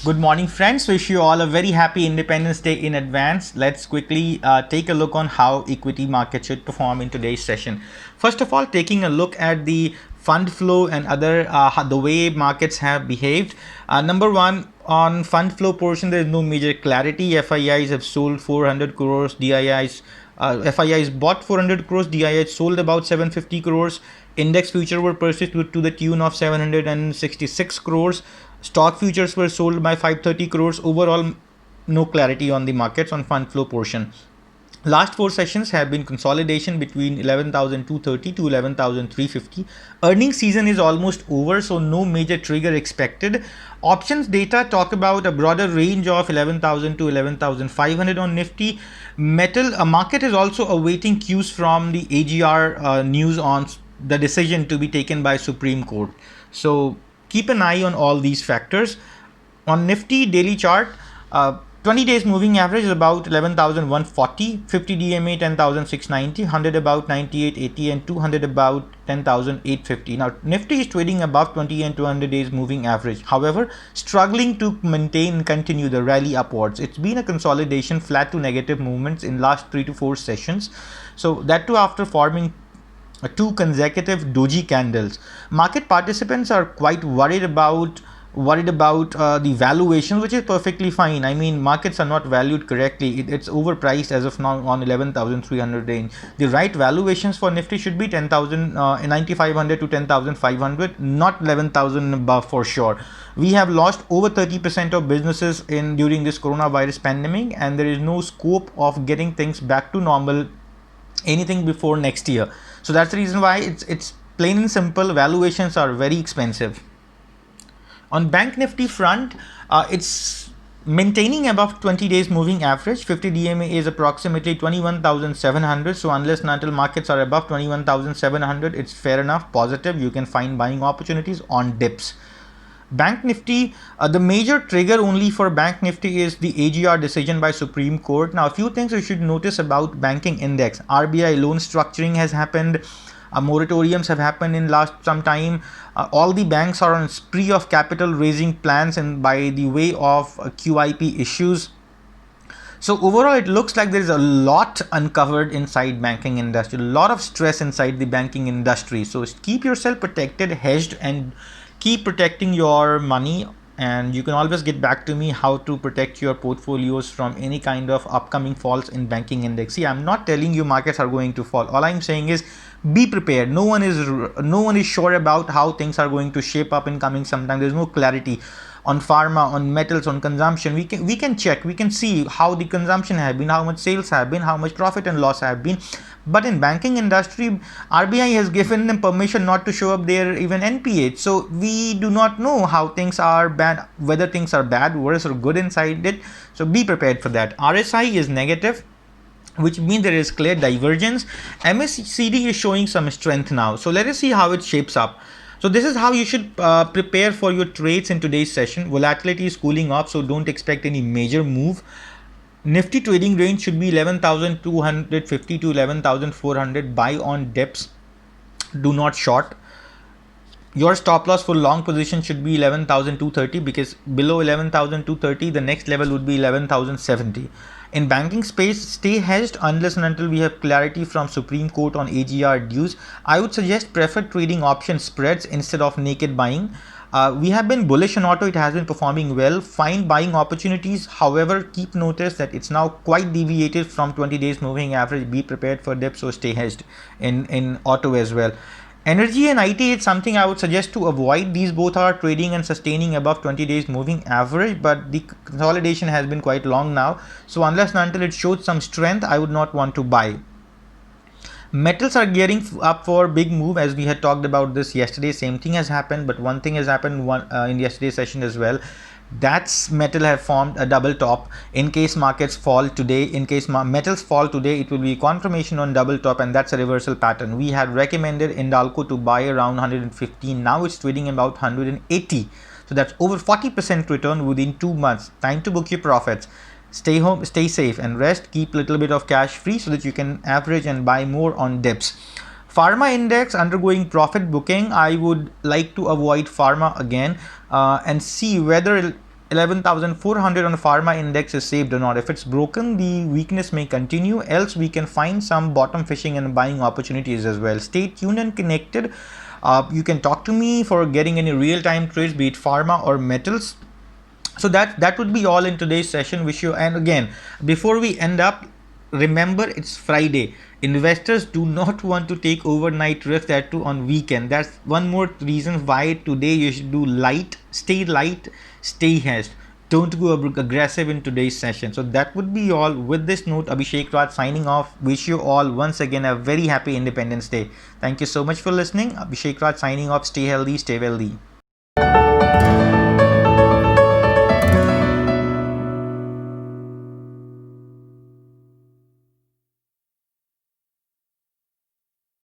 Good morning, friends. Wish you all a very happy Independence Day in advance. Let's quickly take a look on how equity market should perform in today's session. First of all, taking a look at the fund flow and other the way markets have behaved. Number one, on fund flow portion, there is no major clarity. FIIs have sold 400 crores. DIIs FIIs bought 400 crores. DIIs sold about 750 crores. Index future were purchased to the tune of 766 crores. Stock futures were sold by 530 crores. Overall, no clarity on the markets on fund flow portion. Last four sessions have been consolidation between 11,230 to 11,350. Earnings season is almost over, so no major trigger expected. Options data talk about a broader range of 11,000 to 11,500 on Nifty. Metal market is also awaiting cues from the AGR news on the decision to be taken by Supreme Court. So keep an eye on all these factors. On Nifty daily chart, 20 days moving average is about 11,140, 50 DMA 10,690, 100 about 9880, and 200 about 10,850. Now Nifty is trading above 20 and 200 days moving average, however struggling to maintain and continue the rally upwards. It's been a consolidation, flat to negative movements in last 3 to 4 sessions, so that too after forming two consecutive doji candles. Market participants are quite worried about the valuation, which is perfectly fine. I mean, markets are not valued correctly. It's overpriced as of now on 11,300 range. The right valuations for Nifty should be 10,000, 9,500 to 10,500, not 11,000 above for sure. We have lost over 30% of businesses during this coronavirus pandemic, and there is no scope of getting things back to normal anything before next year. So that's the reason why it's plain and simple. Valuations are very expensive. On Bank Nifty front, it's maintaining above 20 days moving average. 50 DMA is approximately 21,700. So unless and until markets are above 21,700, it's fair enough, positive. You can find buying opportunities on dips. Bank Nifty, the major trigger only for Bank Nifty is the AGR decision by Supreme Court. Now, a few things you should notice about banking index. RBI loan structuring has happened. Moratoriums have happened in last some time. All the banks are on spree of capital raising plans and by the way of QIP issues. So overall, it looks like there is a lot uncovered inside banking industry, a lot of stress inside the banking industry. So keep yourself protected, hedged, and keep protecting your money. And you can always get back to me how to protect your portfolios from any kind of upcoming falls in banking index. See, I'm not telling you markets are going to fall. All I'm saying is be prepared. No one is sure about how things are going to shape up in coming sometime. There's no clarity on pharma, on metals, on consumption. We can check, we can see how the consumption have been, how much sales have been, how much profit and loss have been. But in banking industry, RBI has given them permission not to show up their even NPH. So we do not know how things are bad, whether things are bad, worse or good inside it. So be prepared for that. RSI is negative, which means there is clear divergence. MACD is showing some strength now. So let us see how it shapes up. So this is how you should prepare for your trades in today's session. Volatility is cooling off, so don't expect any major move. Nifty trading range should be 11,250 to 11,400. Buy on dips. Do not short. Your stop loss for long position should be 11,230 because below 11,230 the next level would be 11,070. In banking space, stay hedged unless and until we have clarity from Supreme Court on AGR dues. I would suggest prefer trading option spreads instead of naked buying. We have been bullish on auto. It has been performing well. Find buying opportunities. However, keep notice that it's now quite deviated from 20 days moving average. Be prepared for dips, so stay hedged in auto as well. Energy and IT is something I would suggest to avoid. These both are trading and sustaining above 20 days moving average, but the consolidation has been quite long now. So unless and until it shows some strength, I would not want to buy. Metals are gearing up for big move, as we had talked about this yesterday. Same thing has happened, but one thing has happened in yesterday's session as well. That's metal have formed a double top. In case markets fall today, in case metals fall today, it will be confirmation on double top, and that's a reversal pattern. We had recommended Hindalco to buy around 115. Now it's trading about 180. So that's over 40% return within 2 months. Time to book your profits. Stay home, stay safe and rest. Keep a little bit of cash free so that you can average and buy more on dips. Pharma index undergoing profit booking. I would like to avoid pharma again and see whether 11,400 on pharma index is safe or not. If it's broken, the weakness may continue, else we can find some bottom fishing and buying opportunities as well. Stay tuned and connected. You can talk to me for getting any real-time trades, be it pharma or metals. So that would be all in today's session. Wish you, and again, before we end up, remember it's Friday. Investors do not want to take overnight risk, that too on weekend. That's one more reason why today you should do light, stay hedged. Don't go aggressive in today's session. So that would be all. With this note, Abhishek Raj signing off. Wish you all once again a very happy Independence Day. Thank you so much for listening. Abhishek Raj signing off. Stay healthy, stay wealthy.